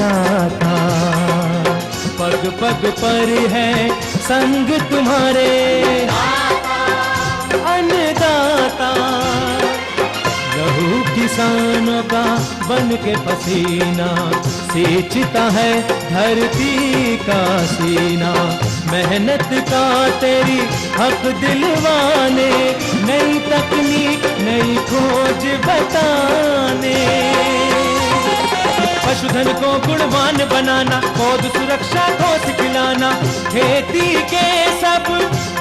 अन्नदाता, पग पग पर है संग तुम्हारे अन्नदाता। लहू किसानों का बन के पसीना सींचता है धरती का सीना। मेहनत का तेरी हक दिलवाने, नई तकनीक नई खोज बताने। पशुधन को गुणवान बनाना, पौध सुरक्षा को सिखलाना, खेती के सब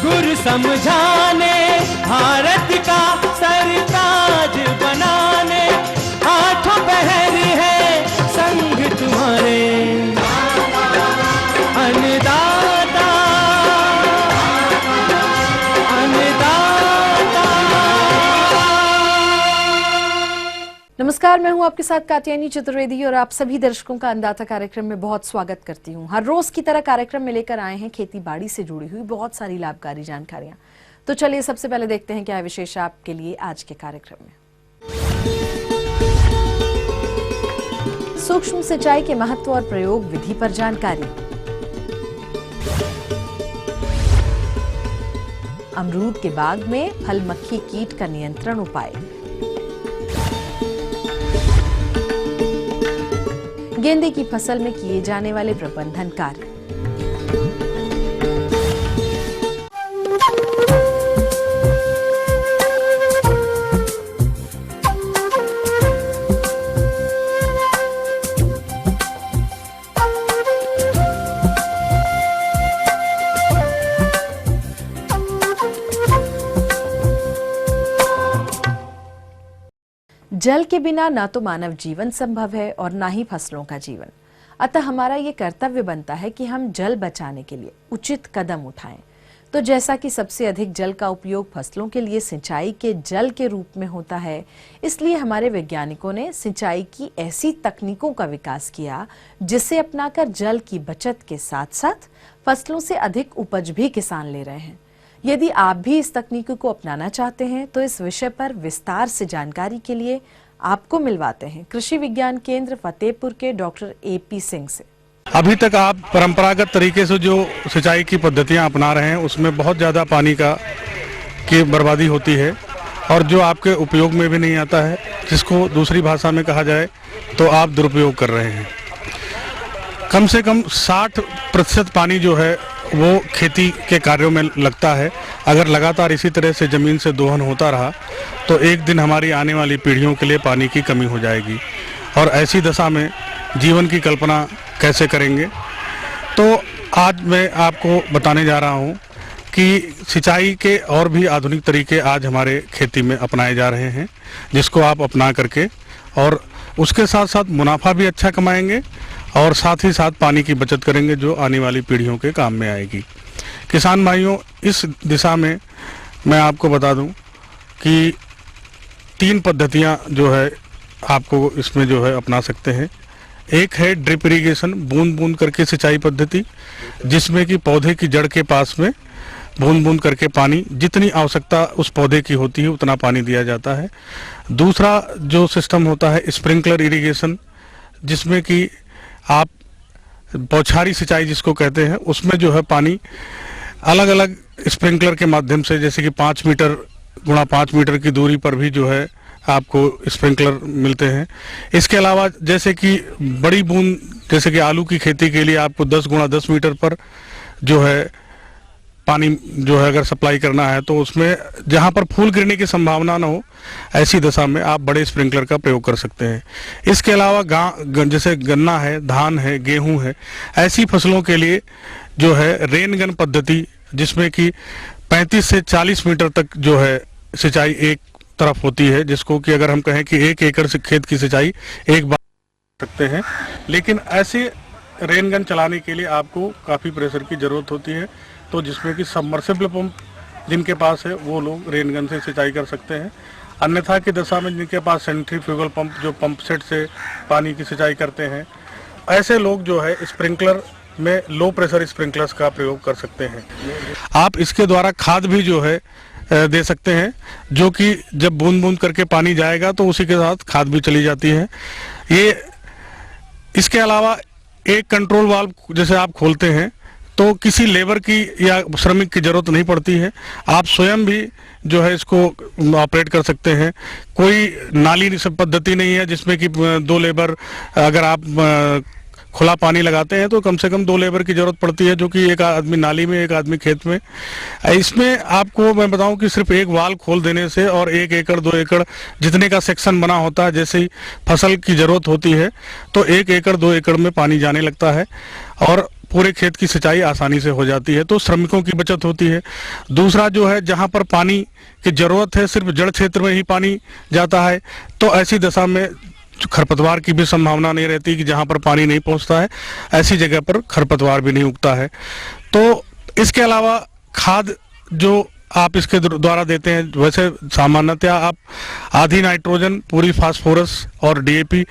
गुर समझाने, भारत का सरताज बनाने। आठों पहर है संग तुम्हारे अन्नदाता, अन्नदाता। नमस्कार, मैं हूं आपके साथ कात्यायनी चतुर्वेदी और आप सभी दर्शकों का अन्नदाता कार्यक्रम में बहुत स्वागत करती हूं। हर रोज की तरह कार्यक्रम में लेकर आए हैं खेती बाड़ी से जुड़ी हुई बहुत सारी लाभकारी जानकारियां। तो चलिए सबसे पहले देखते हैं क्या है विशेष आपके लिए आज के कार्यक्रम में। सूक्ष्म सिंचाई के महत्व और प्रयोग विधि पर जानकारी, अमरूद के बाग में फल मक्खी कीट का नियंत्रण उपाय, गेंदे की फसल में किए जाने वाले प्रबंधन कार्य, जल के बिना ना तो मानव जीवन संभव है और ना ही फसलों का जीवन। अतः हमारा ये कर्तव्य बनता है कि हम जल बचाने के लिए उचित कदम उठाएं। तो जैसा कि सबसे अधिक जल का उपयोग फसलों के लिए सिंचाई के जल के रूप में होता है, इसलिए हमारे वैज्ञानिकों ने सिंचाई की ऐसी तकनीकों का विकास किया जिसे अपनाकर जल की बचत के साथ साथ फसलों से अधिक उपज भी किसान ले रहे हैं। यदि आप भी इस तकनीक को अपनाना चाहते हैं तो इस विषय पर विस्तार से जानकारी के लिए आपको मिलवाते हैं कृषि विज्ञान केंद्र फतेहपुर के डॉक्टर AP सिंह से। अभी तक आप परंपरागत तरीके से जो सिंचाई की पद्धतियां अपना रहे हैं उसमें बहुत ज़्यादा पानी की बर्बादी होती है और जो आपके उपयोग में भी नहीं आता है, जिसको दूसरी भाषा में कहा जाए तो आप दुरुपयोग कर रहे हैं। कम से कम 60% पानी जो है वो खेती के कार्यों में लगता है। अगर लगातार इसी तरह से ज़मीन से दोहन होता रहा तो एक दिन हमारी आने वाली पीढ़ियों के लिए पानी की कमी हो जाएगी और ऐसी दशा में जीवन की कल्पना कैसे करेंगे। तो आज मैं आपको बताने जा रहा हूँ कि सिंचाई के और भी आधुनिक तरीके आज हमारे खेती में अपनाए जा रहे हैं, जिसको आप अपना करके और उसके साथ साथ मुनाफा भी अच्छा कमाएंगे और साथ ही साथ पानी की बचत करेंगे जो आने वाली पीढ़ियों के काम में आएगी। किसान भाइयों, इस दिशा में मैं आपको बता दूं कि 3 पद्धतियां जो है आपको इसमें जो है अपना सकते हैं। एक है ड्रिप इरिगेशन, बूंद बूंद करके सिंचाई पद्धति, जिसमें कि पौधे की जड़ के पास में बूंद बूंद करके पानी, जितनी आवश्यकता उस पौधे की होती है उतना पानी दिया जाता है। दूसरा जो सिस्टम होता है स्प्रिंकलर इरिगेशन, जिसमें कि आप बौछारी सिंचाई जिसको कहते हैं, उसमें जो है पानी अलग अलग स्प्रिंकलर के माध्यम से, जैसे कि 5 मीटर गुणा 5 मीटर की दूरी पर भी जो है आपको स्प्रिंकलर मिलते हैं। इसके अलावा जैसे कि बड़ी बूंद, जैसे कि आलू की खेती के लिए आपको 10 गुणा 10 मीटर पर जो है पानी जो है अगर सप्लाई करना है तो उसमें जहां पर फूल गिरने की संभावना न हो, ऐसी दशा में आप बड़े स्प्रिंकलर का प्रयोग कर सकते हैं। इसके अलावा जैसे गन्ना है, धान है, गेहूं है, ऐसी फसलों के लिए जो है रेन गन पद्धति, जिसमें कि 35 से 40 मीटर तक जो है सिंचाई एक तरफ होती है, जिसको कि अगर हम कहें कि 1 एकड़ से खेत की सिंचाई एक बार कर सकते हैं। लेकिन ऐसे रेन गन चलाने के लिए आपको काफ़ी प्रेशर की ज़रूरत होती है, तो जिसमें कि सबमर्सिबल पंप जिनके पास है वो लोग रेन गन से सिंचाई कर सकते हैं। अन्यथा की दशा में जिनके पास सेंट्रीफ्यूगल पंप, जो पंप सेट से पानी की सिंचाई करते हैं, ऐसे लोग जो है स्प्रिंकलर में लो प्रेशर स्प्रिंकलर्स का प्रयोग कर सकते हैं। आप इसके द्वारा खाद भी जो है दे सकते हैं, जो कि जब बूंद बूंद करके पानी जाएगा तो उसी के साथ खाद भी चली जाती है। ये इसके अलावा एक कंट्रोल वाल्व जैसे आप खोलते हैं तो किसी लेबर की या श्रमिक की जरूरत नहीं पड़ती है, आप स्वयं भी जो है इसको ऑपरेट कर सकते हैं। कोई नाली सब पद्धति नहीं है जिसमें कि 2 लेबर, अगर आप खुला पानी लगाते हैं तो कम से कम 2 लेबर की जरूरत पड़ती है, जो कि एक आदमी नाली में, एक आदमी खेत में। इसमें आपको मैं बताऊं कि सिर्फ एक वाल्व खोल देने से और 1 एकड़ 2 एकड़ जितने का सेक्शन बना होता है, जैसे ही फसल की जरूरत होती है तो 1 एकड़ 2 एकड़ में पानी जाने लगता है और पूरे खेत की सिंचाई आसानी से हो जाती है, तो श्रमिकों की बचत होती है। दूसरा जो है, जहां पर पानी की जरूरत है सिर्फ जड़ क्षेत्र में ही पानी जाता है, तो ऐसी दशा में खरपतवार की भी संभावना नहीं रहती कि जहां पर पानी नहीं पहुंचता है ऐसी जगह पर खरपतवार भी नहीं उगता है। तो इसके अलावा खाद जो आप इसके द्वारा देते हैं, वैसे सामान्यतः आप आधी नाइट्रोजन, पूरी फास्फोरस और डीएपी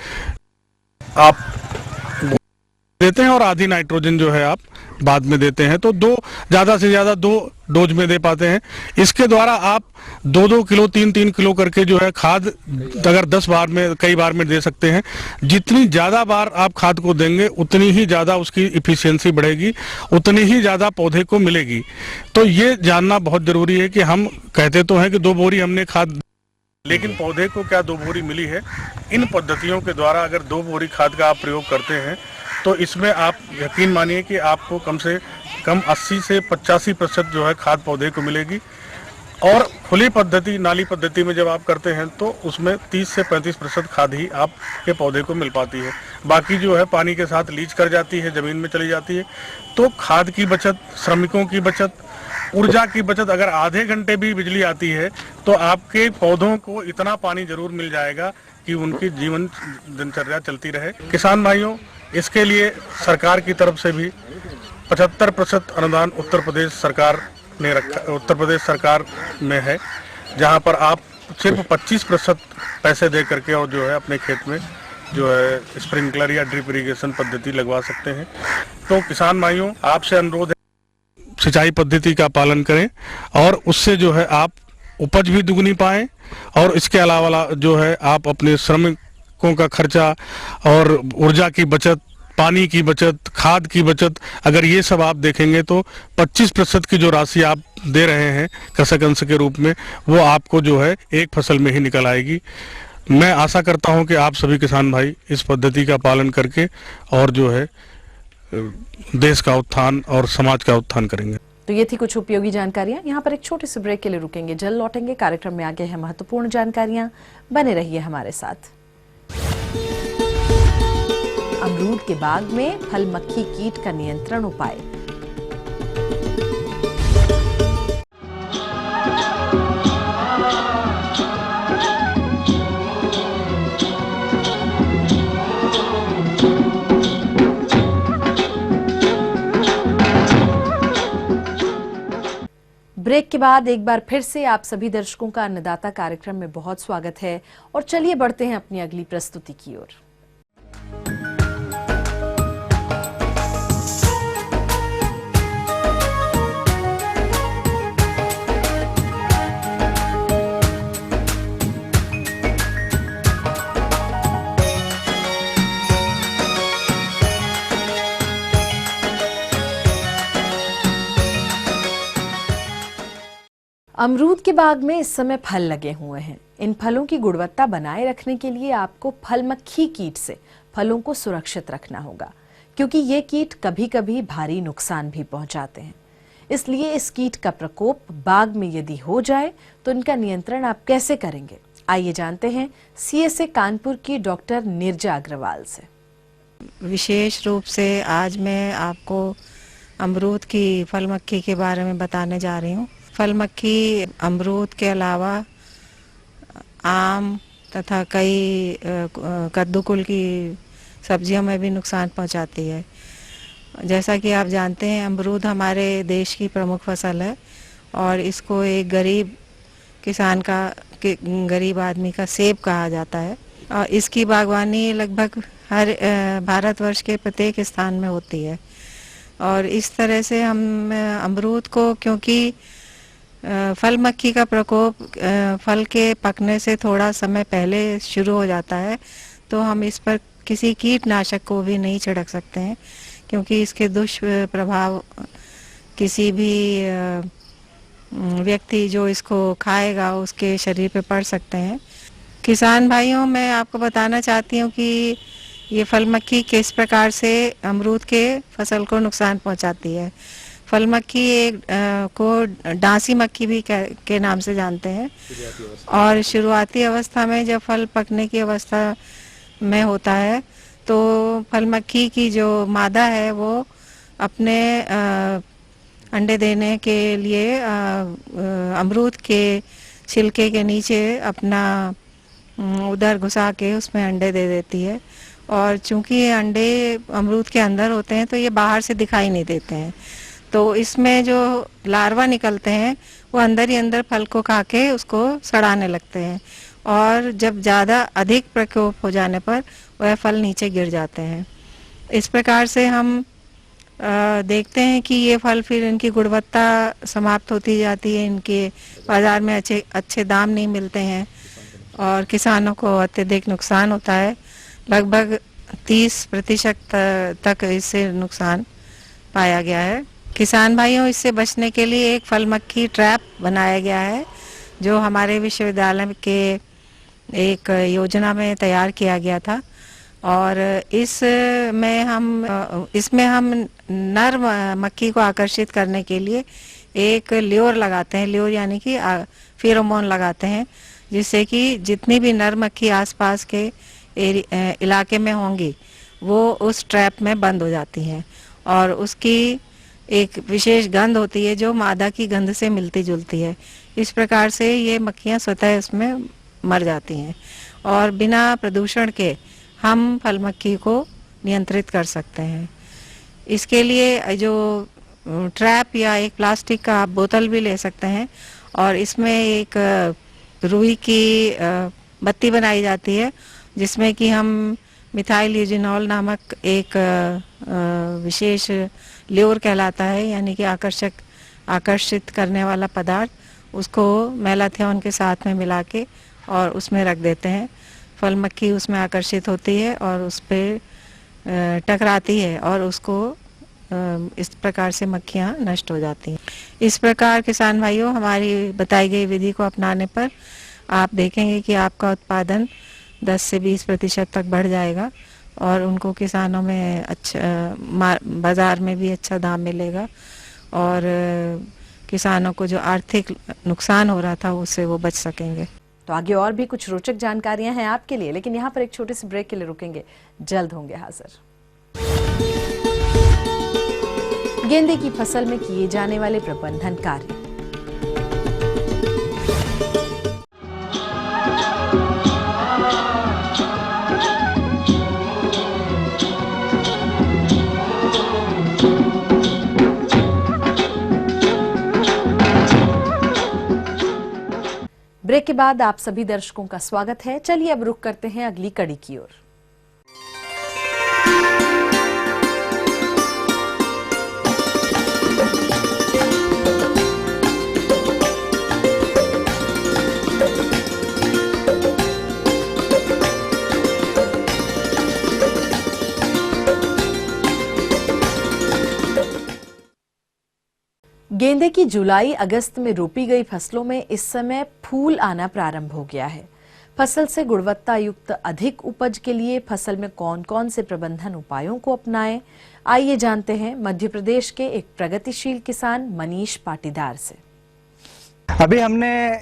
आप देते हैं और आधी नाइट्रोजन जो है आप बाद में देते हैं, तो ज्यादा से ज्यादा 2 डोज में दे पाते हैं। इसके द्वारा आप 2-2 किलो 3-3 किलो करके जो है खाद अगर 10 बार में, कई बार में दे सकते हैं। जितनी ज्यादा बार आप खाद को देंगे उतनी ही ज्यादा उसकी इफिशियंसी बढ़ेगी, उतनी ही ज्यादा पौधे को मिलेगी। तो ये जानना बहुत जरूरी है कि हम कहते तो हैं कि 2 बोरी हमने खाद, लेकिन पौधे को क्या 2 बोरी मिली है। इन पद्धतियों के द्वारा अगर 2 बोरी खाद का आप प्रयोग करते हैं तो इसमें आप यकीन मानिए कि आपको कम से कम 80 से 85% जो है खाद पौधे को मिलेगी। और खुली पद्धति, नाली पद्धति में जब आप करते हैं तो उसमें 30 से 35% खाद ही आपके पौधे को मिल पाती है, बाकी जो है पानी के साथ लीच कर जाती है, जमीन में चली जाती है। तो खाद की बचत, श्रमिकों की बचत, ऊर्जा की बचत, अगर आधे घंटे भी बिजली आती है तो आपके पौधों को इतना पानी जरूर मिल जाएगा कि उनकी जीवन दिनचर्या चलती रहे। किसान भाइयों, इसके लिए सरकार की तरफ से भी 75% अनुदान उत्तर प्रदेश सरकार ने रखा, उत्तर प्रदेश सरकार में है, जहां पर आप सिर्फ 25% पैसे दे करके और जो है अपने खेत में जो है स्प्रिंकलर या ड्रिप इरिगेशन पद्धति लगवा सकते हैं। तो किसान भाइयों, आपसे अनुरोध है सिंचाई पद्धति का पालन करें और उससे जो है आप उपज भी दुगनी पाएं, और इसके अलावा जो है आप अपने श्रमिकों का खर्चा और ऊर्जा की बचत, पानी की बचत, खाद की बचत, अगर ये सब आप देखेंगे तो 25% की जो राशि आप दे रहे हैं कृषक अंश के रूप में, वो आपको जो है एक फसल में ही निकल आएगी। मैं आशा करता हूं कि आप सभी किसान भाई इस पद्धति का पालन करके और जो है देश का उत्थान और समाज का उत्थान करेंगे। तो ये थी कुछ उपयोगी जानकारियां। यहाँ पर एक छोटे से ब्रेक के लिए रुकेंगे, जल्द लौटेंगे। कार्यक्रम में आगे है महत्वपूर्ण जानकारियां, बने रहिए हमारे साथ। अमरूद के बाग में फल मक्खी कीट का नियंत्रण उपाय। ब्रेक के बाद एक बार फिर से आप सभी दर्शकों का अन्नदाता कार्यक्रम में बहुत स्वागत है और चलिए बढ़ते हैं अपनी अगली प्रस्तुति की ओर। अमरूद के बाग में इस समय फल लगे हुए हैं। इन फलों की गुणवत्ता बनाए रखने के लिए आपको फल मक्खी कीट से फलों को सुरक्षित रखना होगा, क्योंकि ये कीट कभी कभी भारी नुकसान भी पहुंचाते हैं। इसलिए इस कीट का प्रकोप बाग में यदि हो जाए तो इनका नियंत्रण आप कैसे करेंगे, आइए जानते हैं CSA कानपुर की डॉक्टर नीरजा अग्रवाल से। विशेष रूप से आज मैं आपको अमरूद की फल मक्खी के बारे में बताने जा रही हूँ। फल मक्खी अमरूद के अलावा आम तथा कई कद्दूकुल की सब्जियों में भी नुकसान पहुंचाती है। जैसा कि आप जानते हैं, अमरूद हमारे देश की प्रमुख फसल है और इसको एक गरीब किसान का, गरीब आदमी का सेब कहा जाता है। और इसकी बागवानी लगभग हर भारतवर्ष के प्रत्येक स्थान में होती है। और इस तरह से हम अमरूद को, क्योंकि फल मक्खी का प्रकोप फल के पकने से थोड़ा समय पहले शुरू हो जाता है, तो हम इस पर किसी कीटनाशक को भी नहीं छिड़क सकते हैं, क्योंकि इसके दुष्प्रभाव किसी भी व्यक्ति जो इसको खाएगा उसके शरीर पे पड़ सकते हैं। किसान भाइयों, मैं आपको बताना चाहती हूँ कि ये फल मक्खी किस प्रकार से अमरूद के फसल को नुकसान पहुंचाती है। फल मक्खी को डांसी मक्खी भी के नाम से जानते हैं, और शुरुआती अवस्था में जब फल पकने की अवस्था में होता है तो फल मक्खी की जो मादा है वो अपने अंडे देने के लिए अमरूद के छिलके के नीचे अपना उधर घुसा के उसमें अंडे दे देती है, और चूंकि ये अंडे अमरूद के अंदर होते हैं तो ये बाहर से दिखाई नहीं देते हैं, तो इसमें जो लार्वा निकलते हैं वो अंदर ही अंदर फल को खा के उसको सड़ाने लगते हैं, और जब ज़्यादा अधिक प्रकोप हो जाने पर वह फल नीचे गिर जाते हैं। इस प्रकार से हम देखते हैं कि ये फल फिर इनकी गुणवत्ता समाप्त होती जाती है, इनके बाज़ार में अच्छे दाम नहीं मिलते हैं और किसानों को अत्यधिक नुकसान होता है। लगभग 30% तक इससे नुकसान पाया गया है। किसान भाइयों, इससे बचने के लिए एक फल मक्खी ट्रैप बनाया गया है, जो हमारे विश्वविद्यालय के एक योजना में तैयार किया गया था, और इसमें हम नर मक्खी को आकर्षित करने के लिए एक ल्योर लगाते हैं। ल्योर यानी कि फेरोमोन लगाते हैं, जिससे कि जितनी भी नर मक्खी आसपास के इलाके में होंगी वो उस ट्रैप में बंद हो जाती हैं, और उसकी एक विशेष गंध होती है जो मादा की गंध से मिलती जुलती है। इस प्रकार से ये मक्खियाँ स्वतः उसमें मर जाती हैं, और बिना प्रदूषण के हम फल मक्खी को नियंत्रित कर सकते हैं। इसके लिए जो ट्रैप या एक प्लास्टिक का आप बोतल भी ले सकते हैं, और इसमें एक रुई की बत्ती बनाई जाती है, जिसमें कि हम मिथाइल यूजिनॉल नामक एक विशेष ल्योर कहलाता है, यानी कि आकर्षित करने वाला पदार्थ, उसको मैलाथियोन के साथ में मिला के और उसमें रख देते हैं। फल मक्खी उसमें आकर्षित होती है और उस पर टकराती है, और उसको इस प्रकार से मक्खियाँ नष्ट हो जाती हैं। इस प्रकार किसान भाइयों, हमारी बताई गई विधि को अपनाने पर आप देखेंगे कि आपका उत्पादन 10 से 20% तक बढ़ जाएगा, और उनको किसानों में अच्छा बाज़ार में भी अच्छा दाम मिलेगा, और किसानों को जो आर्थिक नुकसान हो रहा था उससे वो बच सकेंगे। तो आगे और भी कुछ रोचक जानकारियां हैं आपके लिए, लेकिन यहाँ पर एक छोटे से ब्रेक के लिए रुकेंगे, जल्द होंगे हाजिर। गेंदे की फसल में किए जाने वाले प्रबंधन कार्य। ब्रेक के बाद आप सभी दर्शकों का स्वागत है। चलिए अब रुक करते हैं अगली कड़ी की ओर। गेंदे की जुलाई अगस्त में रोपी गई फसलों में इस समय फूल आना प्रारंभ हो गया है। फसल से गुणवत्ता युक्त अधिक उपज के लिए फसल में कौन कौन से प्रबंधन उपायों को अपनाएं, आइए जानते हैं मध्य प्रदेश के एक प्रगतिशील किसान मनीष पाटीदार से। अभी हमने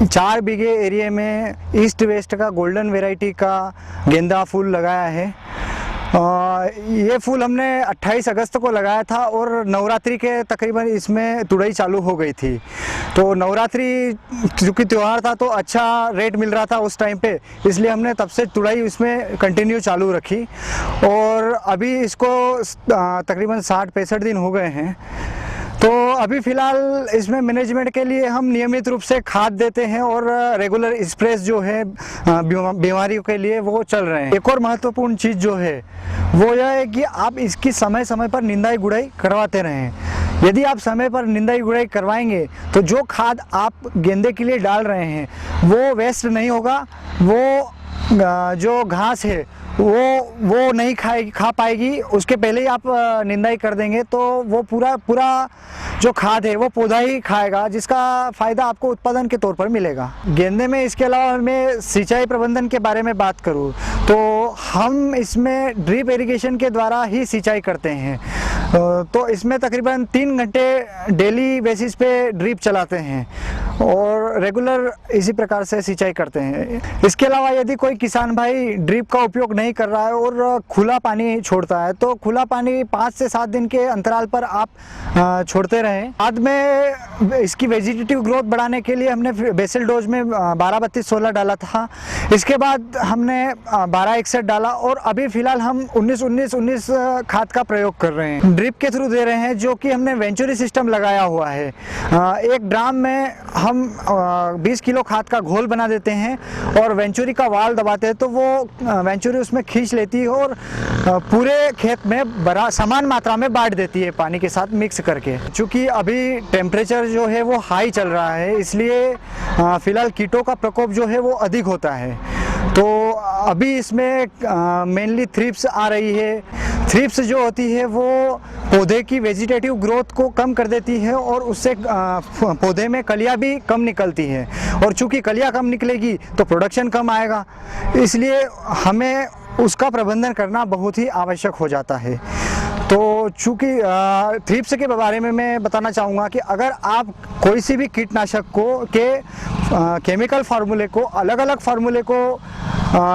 4 बीघे एरिया में ईस्ट वेस्ट का गोल्डन वैरायटी का गेंदा फूल लगाया है। ये फूल हमने 28 अगस्त को लगाया था, और नवरात्रि के तकरीबन इसमें तुड़ाई चालू हो गई थी। तो नवरात्रि चूँकि त्यौहार था तो अच्छा रेट मिल रहा था उस टाइम पे, इसलिए हमने तब से तुड़ाई इसमें कंटिन्यू चालू रखी, और अभी इसको तकरीबन 60-65 दिन हो गए हैं। तो अभी फ़िलहाल इसमें मैनेजमेंट के लिए हम नियमित रूप से खाद देते हैं, और रेगुलर स्प्रेस जो है बीमारियों के लिए वो चल रहे हैं। एक और महत्वपूर्ण चीज़ जो है वो यह है कि आप इसकी समय समय पर निंदाई गुड़ाई करवाते रहें। यदि आप समय पर निंदाई गुड़ाई करवाएंगे तो जो खाद आप गेंदे के लिए डाल रहे हैं वो वेस्ट नहीं होगा, वो जो घास है वो नहीं खा पाएगी, उसके पहले ही आप निंदाई कर देंगे तो वो पूरा जो खाद है वो पौधा ही खाएगा, जिसका फायदा आपको उत्पादन के तौर पर मिलेगा। गेंदे में इसके अलावा मैं सिंचाई प्रबंधन के बारे में बात करूं तो हम इसमें ड्रिप इरिगेशन के द्वारा ही सिंचाई करते हैं। तो इसमें तकरीबन 3 घंटे डेली बेसिस पे ड्रिप चलाते हैं और रेगुलर इसी प्रकार से सिंचाई करते हैं। इसके अलावा यदि कोई किसान भाई ड्रिप का उपयोग नहीं कर रहा है और खुला पानी छोड़ता है तो खुला पानी 5 से 7 दिन के अंतराल पर आप छोड़ते रहें। बाद में इसकी वेजिटेटिव ग्रोथ बढ़ाने के लिए हमने बेसल डोज में 12-32-16 डाला था। इसके बाद हमने 12-61 डाला और अभी फिलहाल हम 19-19-19 खाद का प्रयोग कर रहे हैं। ड्रिप के थ्रू दे रहे हैं, जो कि हमने वेंचुरी सिस्टम लगाया हुआ है। एक ड्राम में हम 20 किलो खाद का घोल बना देते हैं और वेंचुरी का वाल दबाते हैं तो वो वेंचुरी उसमें खींच लेती है और पूरे खेत में समान मात्रा में बांट देती है पानी के साथ मिक्स करके। चूँकि अभी टेम्परेचर जो है वो हाई चल रहा है, इसलिए फिलहाल कीटों का प्रकोप जो है वो अधिक होता है। तो अभी इसमें मेनली थ्रिप्स आ रही है। थ्रिप्स जो होती है वो पौधे की वेजिटेटिव ग्रोथ को कम कर देती है और उससे पौधे में कलियां भी कम निकलती है, और चूंकि कलियां कम निकलेगी तो प्रोडक्शन कम आएगा, इसलिए हमें उसका प्रबंधन करना बहुत ही आवश्यक हो जाता है। तो चूँकि थ्रिप्स के बारे में मैं बताना चाहूँगा कि अगर आप कोई सी भी कीटनाशक के केमिकल फार्मूले को अलग फार्मूले को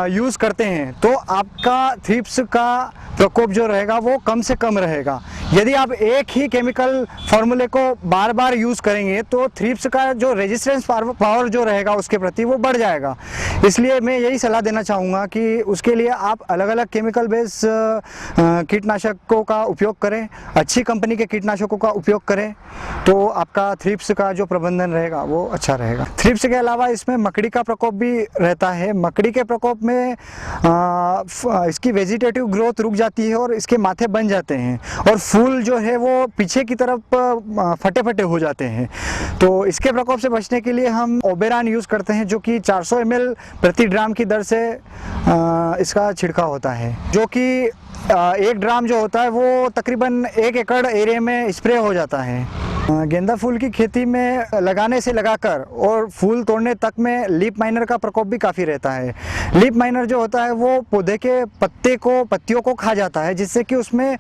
यूज़ करते हैं तो आपका थ्रिप्स का प्रकोप जो रहेगा वो कम से कम रहेगा। यदि आप एक ही केमिकल फार्मूले को बार बार यूज़ करेंगे तो थ्रिप्स का जो रेजिस्टेंस पावर जो रहेगा उसके प्रति वो बढ़ जाएगा। इसलिए मैं यही सलाह देना चाहूँगा कि उसके लिए आप अलग अलग केमिकल बेस कीटनाशकों का उपयोग करें, अच्छी कंपनी के कीटनाशकों का उपयोग करें, तो आपका थ्रिप्स का जो प्रबंधन रहेगा वो अच्छा रहेगा। थ्रिप्स के अलावा इसमें मकड़ी का प्रकोप भी रहता है। मकड़ी के प्रकोप में इसकी वेजिटेटिव ग्रोथ रुक जाती है और इसके माथे बन जाते हैं और फूल जो है वो पीछे की तरफ फटे हो जाते हैं। तो इसके प्रकोप से बचने के लिए हम ओबेरॉन यूज़ करते हैं, जो कि 400 ml प्रति ड्राम की दर से इसका छिड़काव होता है, जो कि 1 ड्राम जो होता है वो तकरीबन 1 एकड़ एरिया में स्प्रे हो जाता है। गेंदा फूल की खेती में लगाने से लगाकर और फूल तोड़ने तक में लीफ माइनर का प्रकोप भी काफ़ी रहता है। लीफ माइनर जो होता है वो पौधे के पत्तियों को खा जाता है, जिससे कि उसमें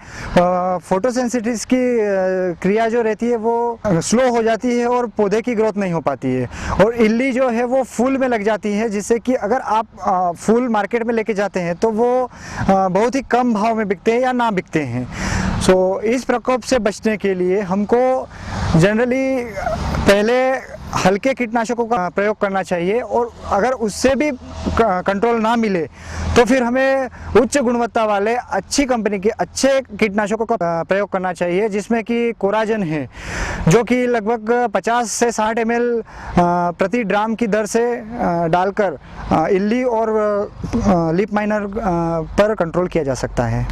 फोटोसेंसिटिव की क्रिया जो रहती है वो स्लो हो जाती है और पौधे की ग्रोथ नहीं हो पाती है, और इल्ली जो है वो फूल में लग जाती है, जिससे कि अगर आप फूल मार्केट में लेके जाते हैं तो वो बहुत ही कम भाव में बिकते हैं या ना बिकते हैं। सो इस प्रकोप से बचने के लिए हमको जनरली पहले हल्के कीटनाशकों का प्रयोग करना चाहिए, और अगर उससे भी कंट्रोल ना मिले तो फिर हमें उच्च गुणवत्ता वाले अच्छी कंपनी के अच्छे कीटनाशकों का प्रयोग करना चाहिए, जिसमें कि कोराजन है, जो कि लगभग 50 से 60 ml प्रति ड्राम की दर से डालकर इल्ली और लीफ माइनर पर कंट्रोल किया जा सकता है।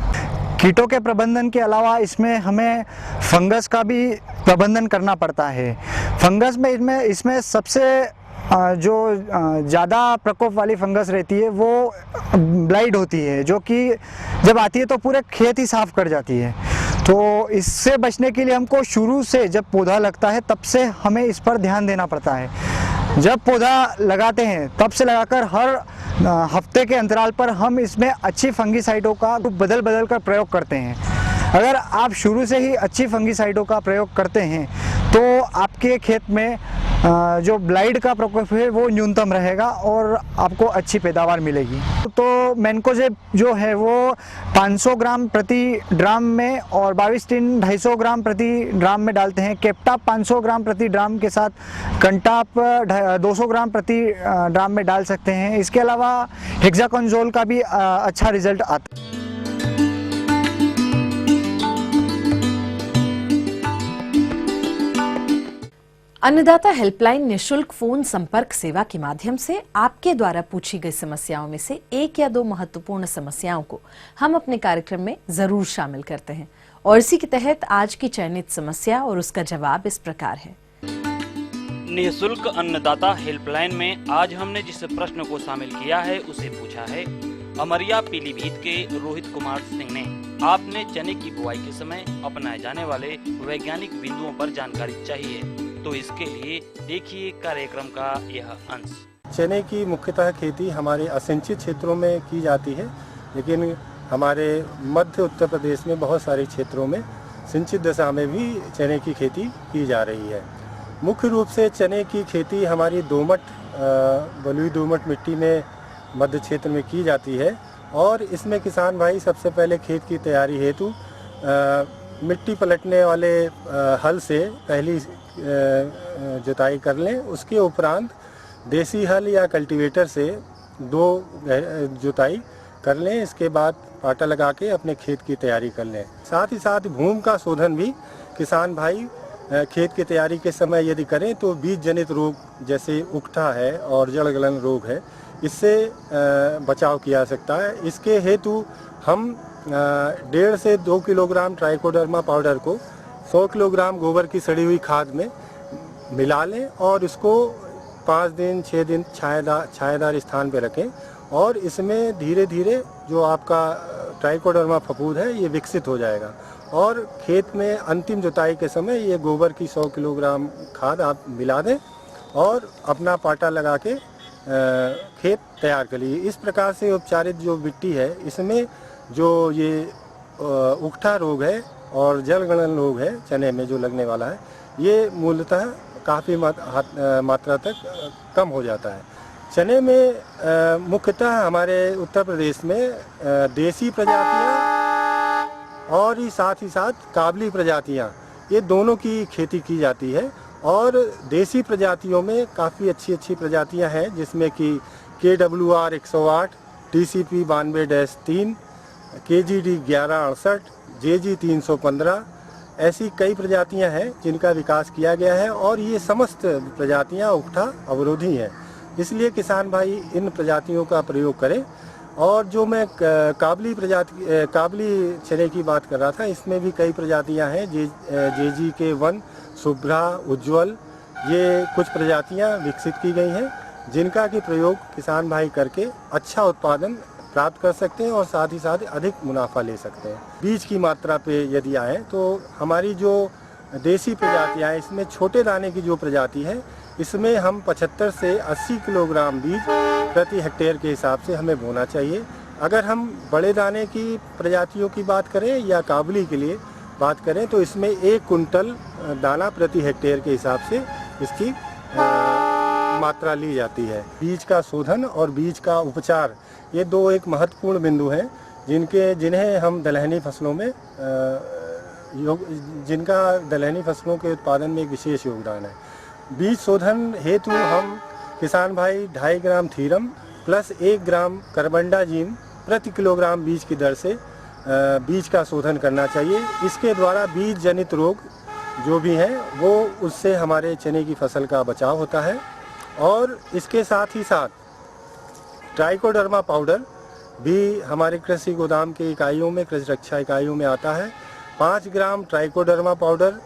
कीटों के प्रबंधन के अलावा इसमें हमें फंगस का भी प्रबंधन करना पड़ता है। फंगस में इसमें सबसे जो ज़्यादा प्रकोप वाली फंगस रहती है वो ब्लाइट होती है, जो कि जब आती है तो पूरे खेत ही साफ कर जाती है। तो इससे बचने के लिए हमको शुरू से जब पौधा लगता है तब से हमें इस पर ध्यान देना पड़ता है। जब पौधा लगाते हैं तब से लगाकर हर हफ्ते के अंतराल पर हम इसमें अच्छी फंगीसाइडों का बदल कर प्रयोग करते हैं। अगर आप शुरू से ही अच्छी फंगीसाइडों का प्रयोग करते हैं तो आपके खेत में जो ब्लाइट का प्रकोप है वो न्यूनतम रहेगा और आपको अच्छी पैदावार मिलेगी। तो मैनकोजेब जो है वो 500 ग्राम प्रति ड्राम में और 22-3 250 ग्राम प्रति ड्राम में डालते हैं। केप्टाप 500 ग्राम प्रति ड्राम के साथ कंटाप 200 ग्राम प्रति ड्राम में डाल सकते हैं। इसके अलावा हेक्साकोनज़ोल का भी अच्छा रिजल्ट आता है। अन्नदाता हेल्पलाइन निशुल्क फोन संपर्क सेवा के माध्यम से आपके द्वारा पूछी गई समस्याओं में से 1 या 2 महत्वपूर्ण समस्याओं को हम अपने कार्यक्रम में जरूर शामिल करते हैं, और इसी के तहत आज की चयनित समस्या और उसका जवाब इस प्रकार है। निःशुल्क अन्नदाता हेल्पलाइन में आज हमने जिस प्रश्न को शामिल किया है उसे पूछा है, अमरिया पीलीभीत के रोहित कुमार सिंह ने आपने चने की बुआई के समय अपनाए जाने वाले वैज्ञानिक बिंदुओं पर जानकारी चाहिए, तो इसके लिए देखिए कार्यक्रम का यह अंश। चने की मुख्यतः खेती हमारे असिंचित क्षेत्रों में की जाती है, लेकिन हमारे मध्य उत्तर प्रदेश में बहुत सारे क्षेत्रों में सिंचित दशा में भी चने की खेती की जा रही है। मुख्य रूप से चने की खेती हमारी बलुई दोमट मिट्टी में मध्य क्षेत्र में की जाती है और इसमें किसान भाई सबसे पहले खेत की तैयारी हेतु मिट्टी पलटने वाले हल से पहली जुताई कर लें। उसके उपरांत देसी हल या कल्टीवेटर से 2 जुताई कर लें। इसके बाद पाटा लगा के अपने खेत की तैयारी कर लें। साथ ही साथ भूमि का शोधन भी किसान भाई खेत की तैयारी के समय यदि करें तो बीज जनित रोग जैसे उकठा है और जड़ गलन रोग है, इससे बचाव किया जा सकता है। इसके हेतु हम 1.5 से 2 किलोग्राम ट्राइकोडर्मा पाउडर को 100 किलोग्राम गोबर की सड़ी हुई खाद में मिला लें और इसको 5 दिन 6 दिन छायादार स्थान पर रखें और इसमें धीरे धीरे जो आपका ट्राइकोडर्मा फफूंद है ये विकसित हो जाएगा और खेत में अंतिम जुताई के समय ये गोबर की 100 किलोग्राम खाद आप मिला दें और अपना पाटा लगा के खेत तैयार कर लीजिए। इस प्रकार से उपचारित जो मिट्टी है इसमें जो ये उकठा रोग है और जल गलन रोग है चने में जो लगने वाला है, ये मूलतः काफ़ी मात्रा तक कम हो जाता है। चने में मुख्यतः हमारे उत्तर प्रदेश में देसी प्रजातियां और ही साथ काबली प्रजातियां, ये दोनों की खेती की जाती है और देसी प्रजातियों में काफ़ी अच्छी प्रजातियां हैं जिसमें कि KWR 108, TCP 92-3, KGD 1168, JG 315 ऐसी कई प्रजातियां हैं जिनका विकास किया गया है और ये समस्त प्रजातियां उकठा अवरोधी हैं। इसलिए किसान भाई इन प्रजातियों का प्रयोग करें। और जो मैं काबली चने की बात कर रहा था, इसमें भी कई प्रजातियां हैं। JGK1, शुभ्रा, उज्ज्वल, ये कुछ प्रजातियां विकसित की गई हैं जिनका कि प्रयोग किसान भाई करके अच्छा उत्पादन प्राप्त कर सकते हैं और साथ ही साथ अधिक मुनाफा ले सकते हैं। बीज की मात्रा पे यदि आए तो हमारी जो देसी प्रजातियां हैं इसमें छोटे दाने की जो प्रजाति है इसमें हम 75 से 80 किलोग्राम बीज प्रति हेक्टेयर के हिसाब से हमें बोना चाहिए। अगर हम बड़े दाने की प्रजातियों की बात करें या काबली के लिए बात करें तो इसमें 1 कुंटल दाना प्रति हेक्टेयर के हिसाब से इसकी मात्रा ली जाती है। बीज का शोधन और बीज का उपचार, ये 2 एक महत्वपूर्ण बिंदु हैं जिन्हें हम दलहनी फसलों में जिनका दलहनी फसलों के उत्पादन में एक विशेष योगदान है। बीज शोधन हेतु हम किसान भाई 2.5 ग्राम थीरम प्लस 1 ग्राम कार्बेंडाजिम प्रति किलोग्राम बीज की दर से बीज का शोधन करना चाहिए। इसके द्वारा बीज जनित रोग जो भी हैं वो उससे हमारे चने की फसल का बचाव होता है। और इसके साथ ही साथ ट्राइकोडर्मा पाउडर भी हमारे कृषि गोदाम के इकाइयों में, कृषि रक्षा इकाइयों में आता है। 5 ग्राम ट्राइकोडर्मा पाउडर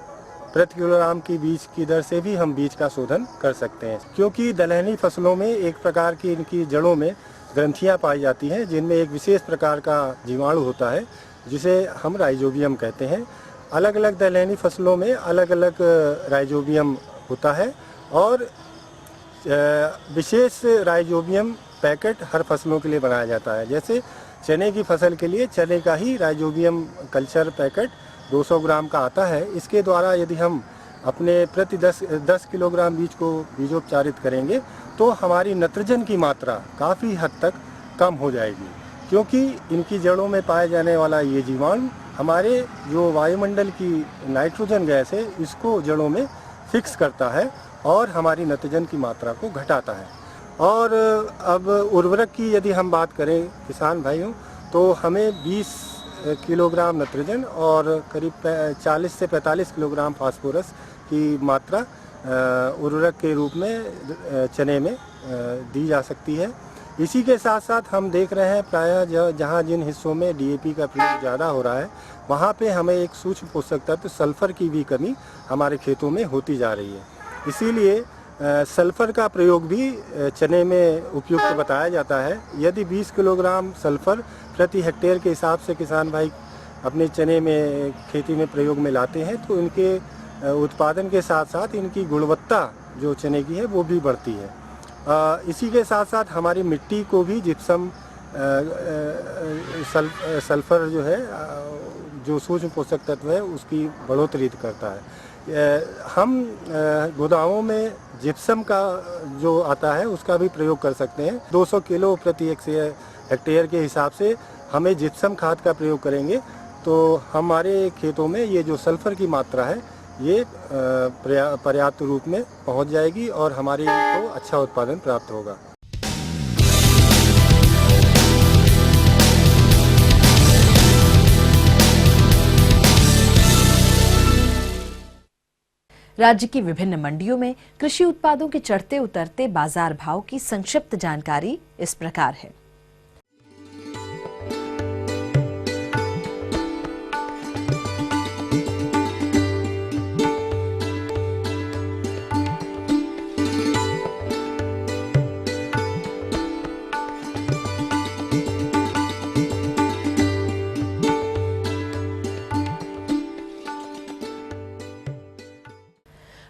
प्रति किलोग्राम की बीज की दर से भी हम बीज का शोधन कर सकते हैं, क्योंकि दलहनी फसलों में एक प्रकार की इनकी जड़ों में ग्रंथियां पाई जाती हैं जिनमें एक विशेष प्रकार का जीवाणु होता है जिसे हम राइजोबियम कहते हैं। अलग अलग दलहनी फसलों में अलग अलग राइजोबियम होता है और विशेष राइजोबियम पैकेट हर फसलों के लिए बनाया जाता है। जैसे चने की फसल के लिए चने का ही राइजोबियम कल्चर पैकेट 200 ग्राम का आता है। इसके द्वारा यदि हम अपने प्रति 10 किलोग्राम बीज को बीजोपचारित करेंगे तो हमारी नाइट्रोजन की मात्रा काफ़ी हद तक कम हो जाएगी, क्योंकि इनकी जड़ों में पाए जाने वाला ये जीवाणु हमारे जो वायुमंडल की नाइट्रोजन गैस है इसको जड़ों में फिक्स करता है और हमारी नाइट्रोजन की मात्रा को घटाता है। और अब उर्वरक की यदि हम बात करें किसान भाइयों, तो हमें 20 किलोग्राम नाइट्रोजन और करीब 40 से 45 किलोग्राम फास्फोरस की मात्रा उर्वरक के रूप में चने में दी जा सकती है। इसी के साथ साथ हम देख रहे हैं प्रायः जहाँ जिन हिस्सों में DAP का प्रयोग ज़्यादा हो रहा है वहाँ पे हमें एक सूक्ष्म पोषक तत्व सल्फर की भी कमी हमारे खेतों में होती जा रही है। इसीलिए सल्फर का प्रयोग भी चने में उपयुक्त बताया जाता है। यदि 20 किलोग्राम सल्फर प्रति हेक्टेयर के हिसाब से किसान भाई अपने चने में खेती में प्रयोग में लाते हैं तो इनके उत्पादन के साथ साथ इनकी गुणवत्ता जो चने की है वो भी बढ़ती है। इसी के साथ साथ हमारी मिट्टी को भी जिप्सम सल्फर जो है जो सूक्ष्म पोषक तत्व है उसकी बढ़ोतरी करता है। हम गोदामों में जिप्सम का जो आता है उसका भी प्रयोग कर सकते हैं। 200 किलो प्रति हेक्टेयर के हिसाब से हमें जिप्सम खाद का प्रयोग करेंगे तो हमारे खेतों में ये जो सल्फर की मात्रा है ये पर्याप्त रूप में पहुंच जाएगी और हमारे को अच्छा उत्पादन प्राप्त होगा। राज्य की विभिन्न मंडियों में कृषि उत्पादों के चढ़ते उतरते बाजार भाव की संक्षिप्त जानकारी इस प्रकार है।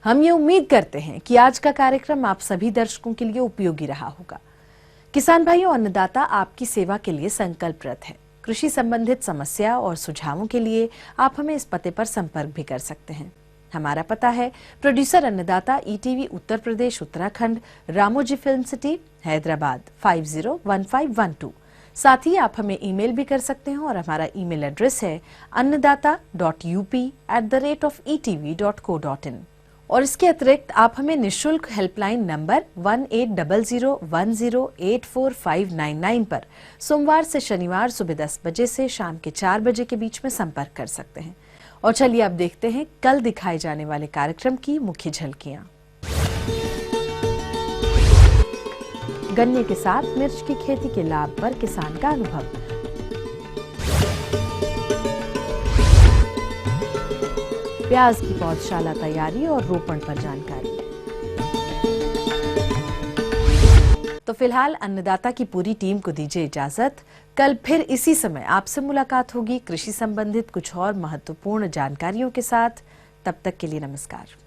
हम ये उम्मीद करते हैं कि आज का कार्यक्रम आप सभी दर्शकों के लिए उपयोगी रहा होगा। किसान भाइयों, अन्नदाता आपकी सेवा के लिए संकल्परत है। कृषि संबंधित समस्या और सुझावों के लिए आप हमें इस पते पर संपर्क भी कर सकते हैं। हमारा पता है प्रोड्यूसर अन्नदाता, ETV Uttar Pradesh Uttarakhand, Ramoji film city, Hyderabad 501512। साथ ही आप हमें ईमेल भी कर सकते हैं और हमारा ईमेल एड्रेस है annadata.up@etv.co.in। और इसके अतिरिक्त आप हमें निःशुल्क हेल्पलाइन नंबर 180010845999 पर सोमवार से शनिवार सुबह 10 बजे से शाम के 4 बजे के बीच में संपर्क कर सकते हैं। और चलिए अब देखते हैं कल दिखाए जाने वाले कार्यक्रम की मुख्य झलकियां। गन्ने के साथ मिर्च की खेती के लाभ पर किसान का अनुभव, प्याज की पौधशाला तैयारी और रोपण पर जानकारी। तो फिलहाल अन्नदाता की पूरी टीम को दीजिए इजाजत। कल फिर इसी समय आपसे मुलाकात होगी कृषि संबंधित कुछ और महत्वपूर्ण जानकारियों के साथ। तब तक के लिए नमस्कार।